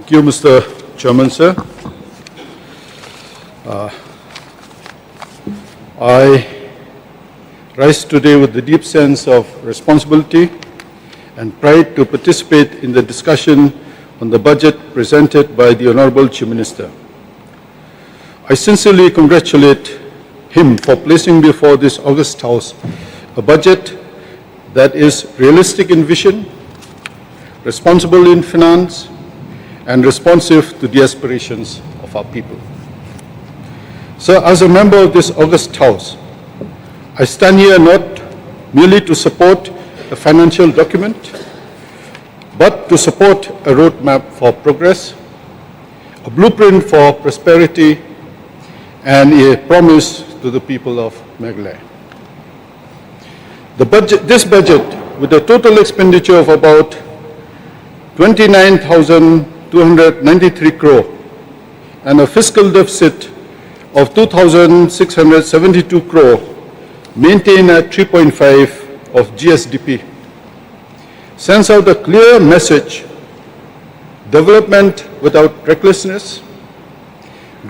Thank you, Mr. Chairman, sir. I rise today with a deep sense of responsibility and pride to participate in the discussion on the budget presented by the Honourable Chief Minister. I sincerely congratulate him for placing before this august House a budget that is realistic in vision, responsible in finance, and responsive to the aspirations of our people. Sir, as a member of this august House, I stand here not merely to support a financial document, but to support a roadmap for progress, a blueprint for prosperity, and a promise to the people of Meghalaya. This budget, with a total expenditure of about 29,293 crore and a fiscal deficit of 2,672 crore, maintained at 3.5 of GSDP, sends out a clear message: development without recklessness,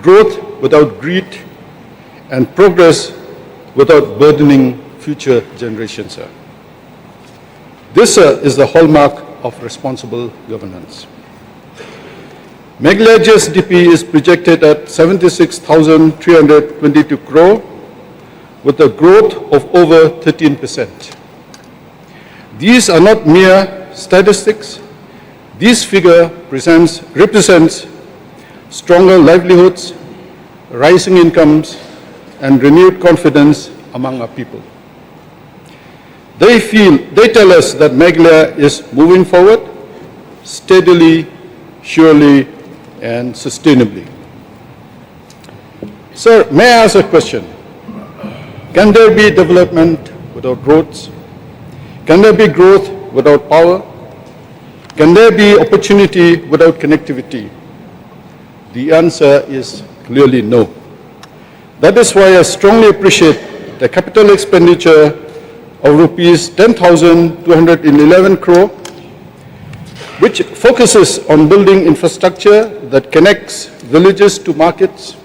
growth without greed, and progress without burdening future generations, sir. This, sir, is the hallmark of responsible governance. Meghalaya GSDP is projected at 76,322 crore with a growth of over 13%. These are not mere statistics. This figure represents stronger livelihoods, rising incomes, and renewed confidence among our people. They tell us that Meghalaya is moving forward steadily, surely, and sustainably. Sir, may I ask a question? Can there be development without roads? Can there be growth without power? Can there be opportunity without connectivity? The answer is clearly no. That is why I strongly appreciate the capital expenditure of rupees 10,211 crore, which focuses on building infrastructure that connects villages to markets,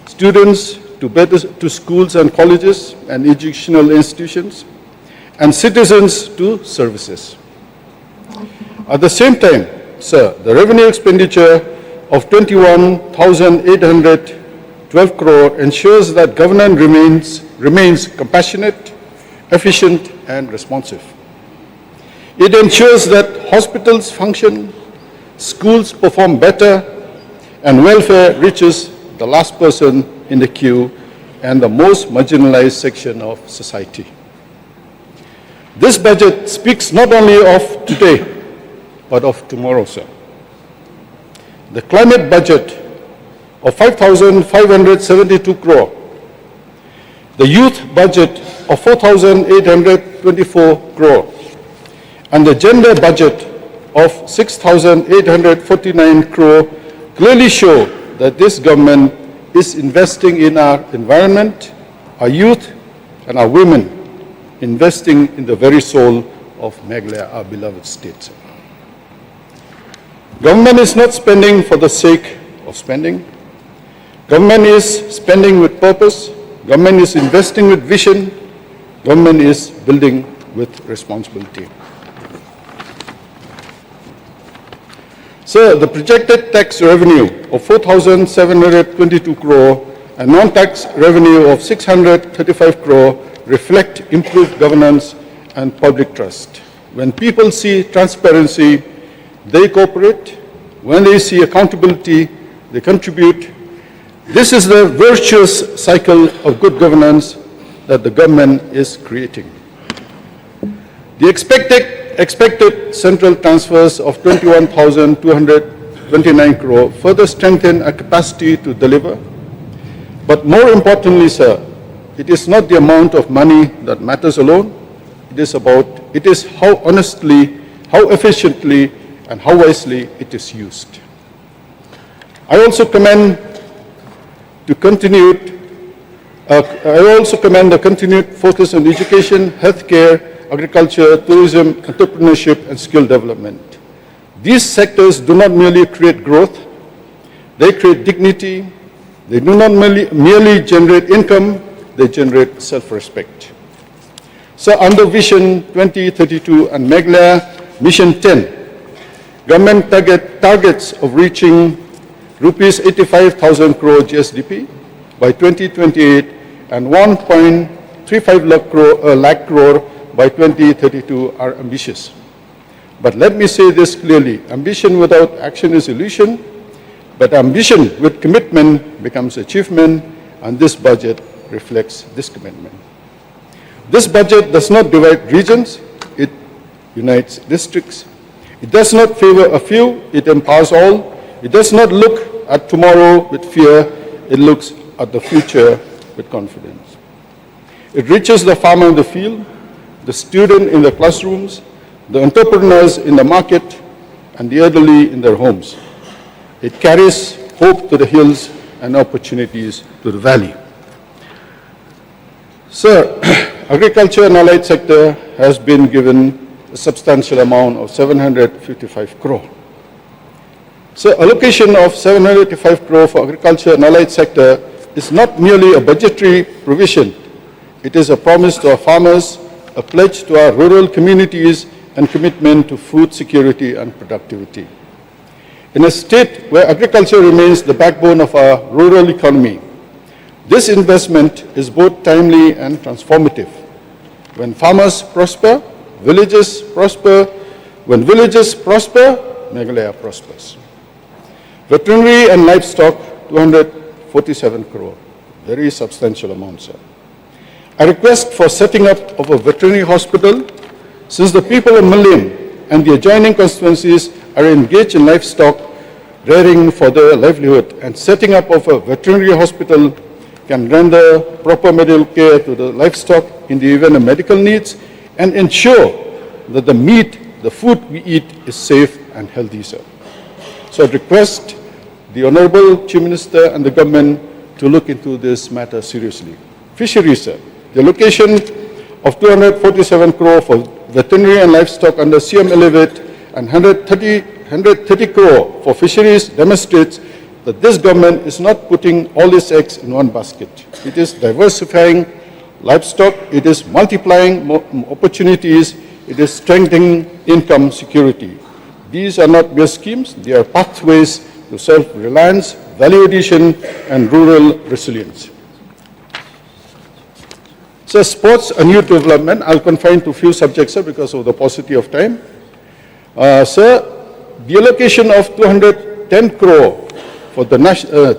students to schools and colleges and educational institutions, and citizens to services. At the same time, sir, the revenue expenditure of 21,812 crore ensures that governance remains compassionate, efficient, and responsive. It ensures that hospitals function, schools perform better, and welfare reaches the last person in the queue and the most marginalized section of society. This budget speaks not only of today, but of tomorrow, sir. The climate budget of 5,572 crore, the youth budget of 4,824 crore, and the gender budget of 6,849 crore clearly show that this government is investing in our environment, our youth, and our women, investing in the very soul of Meghalaya, our beloved state. Government is not spending for the sake of spending. Government is spending with purpose. Government is investing with vision. Government is building with responsibility. Sir, the projected tax revenue of 4,722 crore and non-tax revenue of 635 crore reflect improved governance and public trust. When people see transparency, they cooperate. When they see accountability, they contribute. This is the virtuous cycle of good governance that the government is creating. The expected central transfers of 21,229 crore further strengthen our capacity to deliver. But more importantly, sir, it is not the amount of money that matters alone. It is how honestly, how efficiently, and how wisely it is used. I also commend the continued focus on education, healthcare, agriculture, tourism, entrepreneurship, and skill development. These sectors do not merely create growth, they create dignity. They do not merely generate income, they generate self-respect. So under Vision 2032 and Meghalaya Mission 10, government targets of reaching rupees 85,000 crore GSDP by 2028 and 1.35 lakh crore by 2032 are ambitious. But let me say this clearly, ambition without action is illusion, but ambition with commitment becomes achievement, and this budget reflects this commitment. This budget does not divide regions, it unites districts. It does not favor a few, it empowers all. It does not look at tomorrow with fear, it looks at the future with confidence. It reaches the farmer in the field, the student in the classrooms, the entrepreneurs in the market, and the elderly in their homes. It carries hope to the hills and opportunities to the valley. Sir, agriculture and allied sector has been given a substantial amount of 755 crore. So allocation of 755 crore for agriculture and allied sector is not merely a budgetary provision. It is a promise to our farmers, a pledge to our rural communities, and commitment to food security and productivity. In a state where agriculture remains the backbone of our rural economy, this investment is both timely and transformative. When farmers prosper, villages prosper. When villages prosper, Meghalaya prospers. Veterinary and livestock, 247 crore. Very substantial amount, sir. A request for setting up of a veterinary hospital, since the people of Millennium and the adjoining constituencies are engaged in livestock rearing for their livelihood, and setting up of a veterinary hospital can render proper medical care to the livestock in the event of medical needs and ensure that the food we eat is safe and healthy, sir. So I request the Honorable Chief Minister and the government to look into this matter seriously. Fisheries, sir. The allocation of 247 crore for veterinary and livestock under CM Elevate and 130 crore for fisheries demonstrates that this government is not putting all its eggs in one basket. It is diversifying livestock, it is multiplying opportunities, it is strengthening income security. These are not mere schemes, they are pathways to self-reliance, value addition, and rural resilience. So sports and youth development, I'll confine to few subjects, sir, because of the paucity of time. Sir, the allocation of 210 crore for the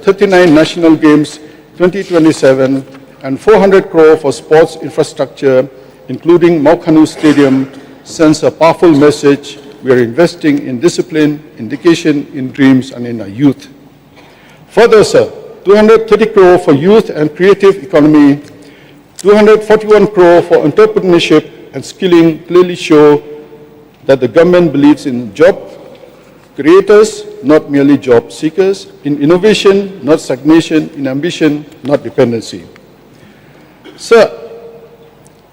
39 National Games 2027 and 400 crore for sports infrastructure, including Maukhanu Stadium, sends a powerful message. We are investing in discipline, education, in dreams, and in our youth. Further, sir, 230 crore for youth and creative economy, 241 crore for entrepreneurship and skilling clearly show that the government believes in job creators, not merely job seekers, in innovation, not stagnation, in ambition, not dependency. Sir,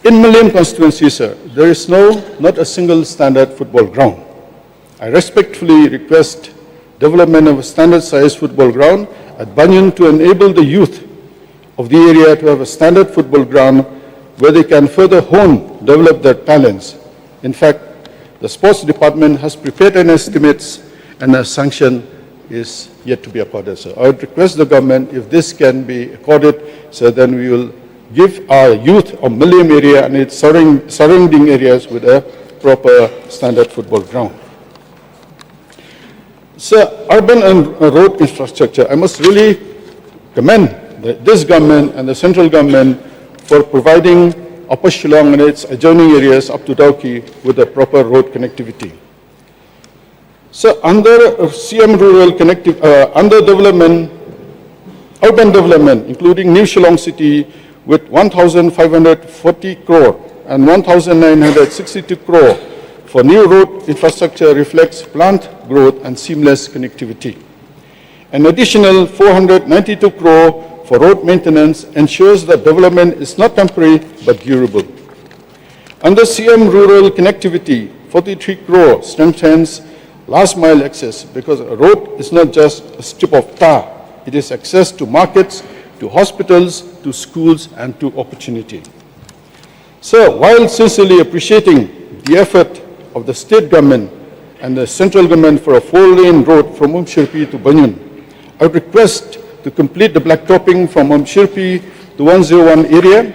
in Millennium constituency, sir, there is not a single standard football ground. I respectfully request development of a standard-sized football ground at Banyan to enable the youth of the area to have a standard football ground where they can further develop their talents. In fact, the sports department has prepared an estimates and a sanction is yet to be accorded, sir. I would request the government, if this can be accorded, so then we will give our youth of Millennium area and its surrounding areas with a proper standard football ground. Sir, urban and road infrastructure, I must really commend this government and the central government for providing Upper Shillong and its adjoining areas up to Dauki with a proper road connectivity. So under CM rural under development, urban development, including New Shillong City with 1,540 crore and 1,962 crore for new road infrastructure reflects plant growth and seamless connectivity. An additional 492 crore for road maintenance ensures that development is not temporary but durable. Under CM rural connectivity, 43 crore strengthens last mile access, because a road is not just a strip of tar, it is access to markets, to hospitals, to schools, and to opportunity. So, while sincerely appreciating the effort of the state government and the central government for a 4-lane road from Umshirpi to Banyun, I would request to complete the blacktopping from Umshirpi to 101 area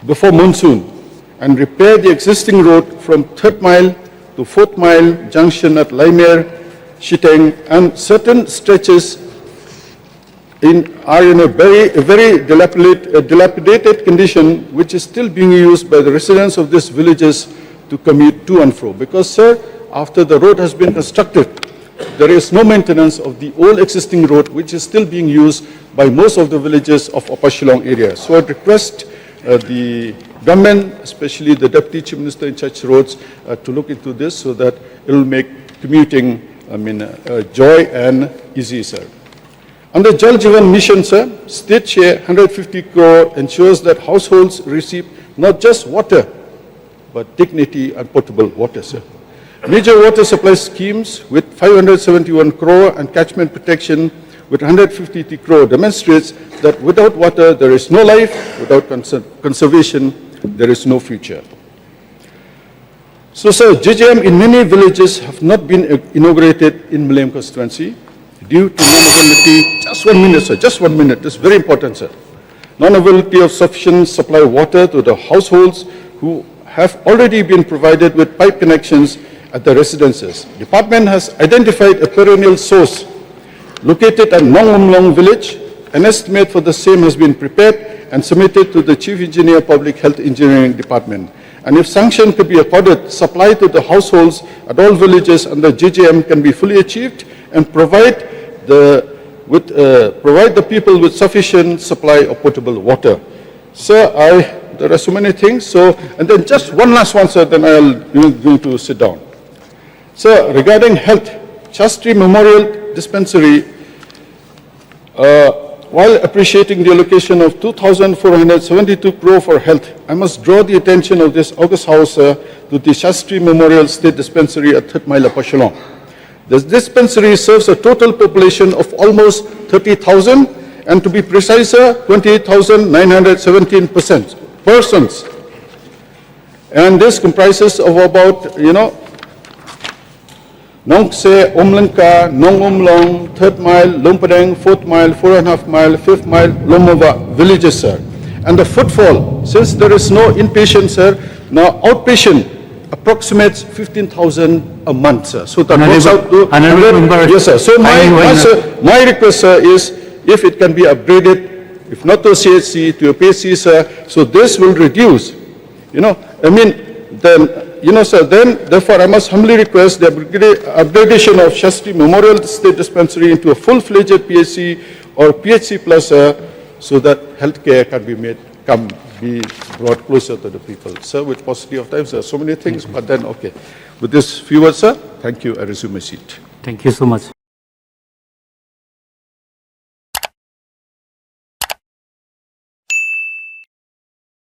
before monsoon and repair the existing road from 3rd mile to 4th mile junction at Laimere, Shiteng, and certain stretches are in a very dilapidated condition, which is still being used by the residents of these villages to commute to and fro. Because, sir, after the road has been constructed, there is no maintenance of the old existing road, which is still being used by most of the villages of Upper Shillong area. So I request the government, especially the Deputy Chief Minister in charge of roads, to look into this so that it will make commuting, joy and easy, sir. Under Jal Jeevan Mission, sir, state share 150 crore ensures that households receive not just water, but dignity and potable water, sir. Major water supply schemes with 571 crore and catchment protection with 150 crore demonstrates that without water there is no life, without conservation there is no future. So, sir, JJM in many villages have not been inaugurated in Malayam constituency due to non-availability. Just 1 minute, sir, just 1 minute. This is very important, sir. Non-availability of sufficient supply of water to the households who have already been provided with pipe connections at the residences. Department has identified a perennial source located at Nongumlong village. An estimate for the same has been prepared and submitted to the Chief Engineer Public Health Engineering Department. And if sanction could be accorded, supply to the households at all villages under JJM can be fully achieved and provide the people with sufficient supply of potable water. Sir, there are so many things. So, and then just one last one, sir, then I'll going to sit down. Sir, regarding health, Shastri Memorial Dispensary, while appreciating the allocation of 2,472 crore for health, I must draw the attention of this August House to the Shastri Memorial State Dispensary at 3rd Mile Upper Shillong. This dispensary serves a total population of almost 30,000 and to be precise, 28,917 persons. And this comprises of about, Nongse, Omlanka, Nongumlong, 3rd Mile, Lompadang, 4th Mile, 4.5 Mile, 5th Mile, Lomova villages, sir. And the footfall, since there is no inpatient, sir, now outpatient approximates 15,000 a month, sir. So that works out to 100. Yes, sir. So my request, sir, is if it can be upgraded, if not to CHC, to a PHC, sir, so this will reduce, sir, therefore I must humbly request the upgradation of Shastri Memorial State Dispensary into a full-fledged PHC or PHC plus, so that healthcare can be brought closer to the people. Sir, with paucity of time, sir, so many things, but then, okay. With this few words, sir, thank you. I resume my seat. Thank you so much.